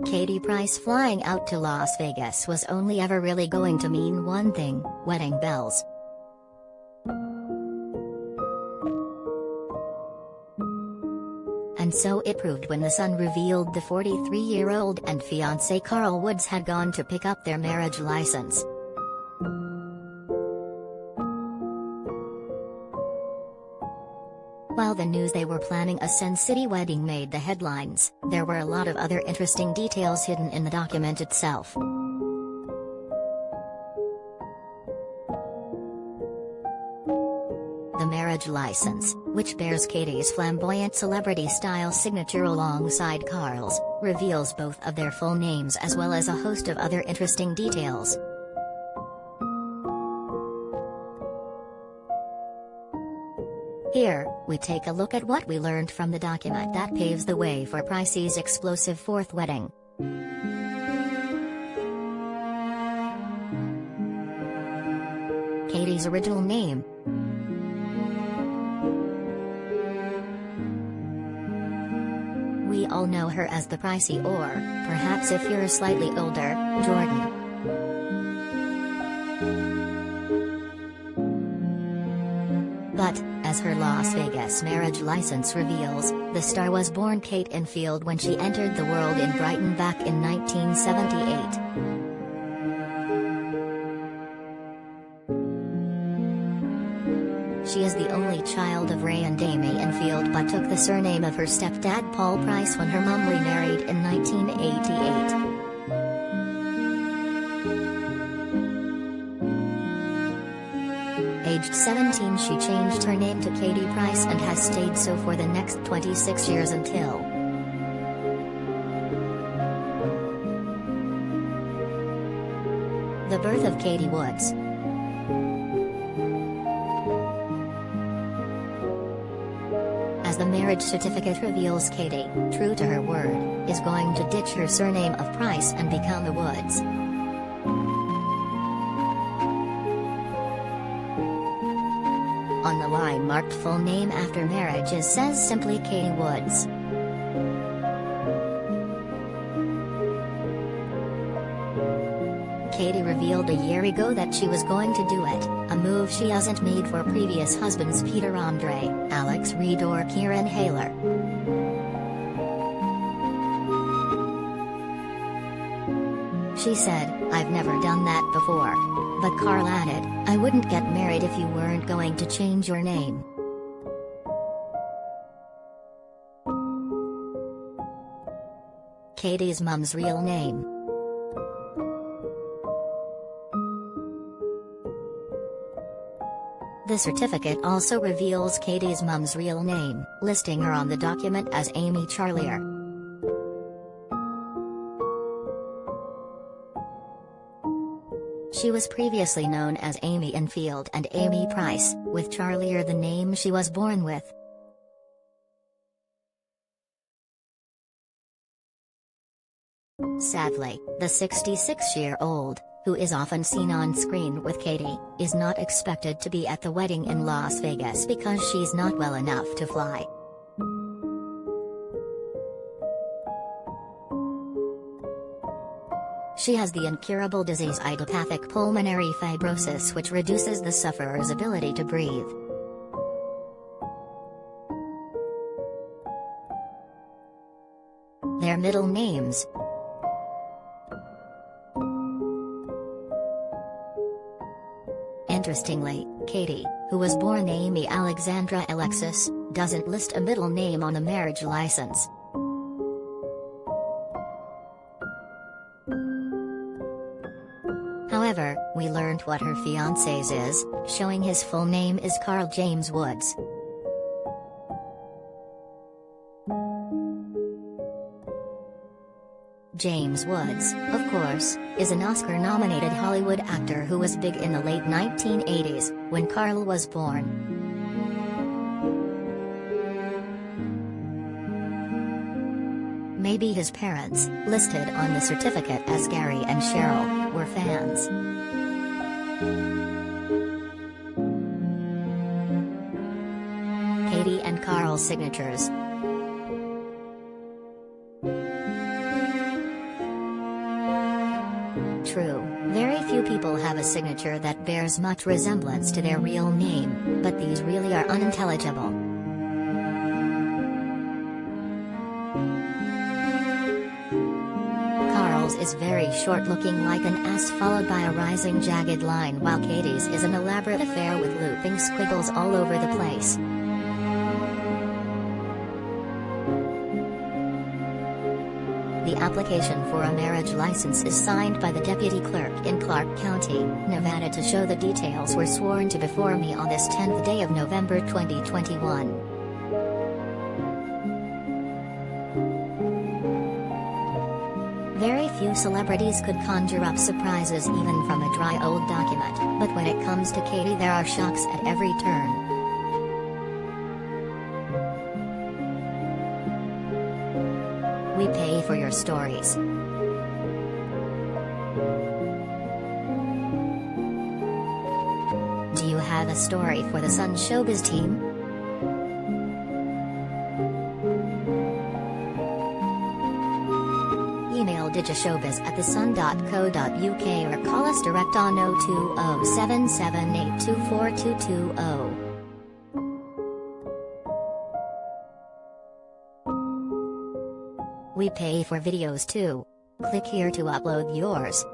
Katie Price flying out to Las Vegas was only ever really going to mean one thing: wedding bells. And so it proved when The Sun revealed the 43-year-old and fiancé Carl Woods had gone to pick up their marriage license. While the news they were planning a Sin City wedding made the headlines, there were a lot of other interesting details hidden in the document itself. The marriage license, which bears Katie's flamboyant celebrity-style signature alongside Carl's, reveals both of their full names as well as a host of other interesting details. Here, we take a look at what we learned from the document that paves the way for Price's explosive fourth wedding. Katie's original name. We all know her as the Pricey, or, perhaps if you're slightly older, Jordan. But, as her Las Vegas marriage license reveals, the star was born Kate Enfield when she entered the world in Brighton back in 1978. She is the only child of Ray and Amy Enfield but took the surname of her stepdad Paul Price when her mum remarried in 1988. Aged 17, she changed her name to Katie Price and has stayed so for the next 26 years until the birth of Katie Woods. As the marriage certificate reveals, Katie, true to her word, is going to ditch her surname of Price and become the Woods. On the line marked full name after marriage says simply Katie Woods. Katie revealed a year ago that she was going to do it, a move she hasn't made for previous husbands Peter Andre, Alex Reid or Kieran Hayler. She said, "I've never done that before." But Carl added, "I wouldn't get married if you weren't going to change your name." Katie's mum's real name. The certificate also reveals Katie's mum's real name, listing her on the document as Amy Charlier. She was previously known as Amy Enfield and Amy Price, with Charlier the name she was born with. Sadly, the 66-year-old, who is often seen on screen with Katie, is not expected to be at the wedding in Las Vegas because she's not well enough to fly. She has the incurable disease idiopathic pulmonary fibrosis, which reduces the sufferer's ability to breathe. Their middle names. Interestingly, Katie, who was born Amy Alexandra Alexis, doesn't list a middle name on the marriage license. However, we learned what her fiancé's is, showing his full name is Carl James Woods. James Woods, of course, is an Oscar-nominated Hollywood actor who was big in the late 1980s, when Carl was born. Maybe his parents, listed on the certificate as Gary and Cheryl, were fans. Katie and Carl's signatures. true. Very few people have a signature that bears much resemblance to their real name, but these really are unintelligible. Carl's is very short, looking like an S followed by a rising jagged line, while Katie's is an elaborate affair with looping squiggles all over the place. The application for a marriage license is signed by the deputy clerk in Clark County, Nevada, to show the details were sworn to before me on this 10th day of November 2021. Very few celebrities could conjure up surprises even from a dry old document, but when it comes to Katie there are shocks at every turn. We pay for your stories. Do you have a story for the Sun Showbiz team? Email digishowbiz@thesun.co.uk or call us direct on 02077824220. We pay for videos too. Click here to upload yours.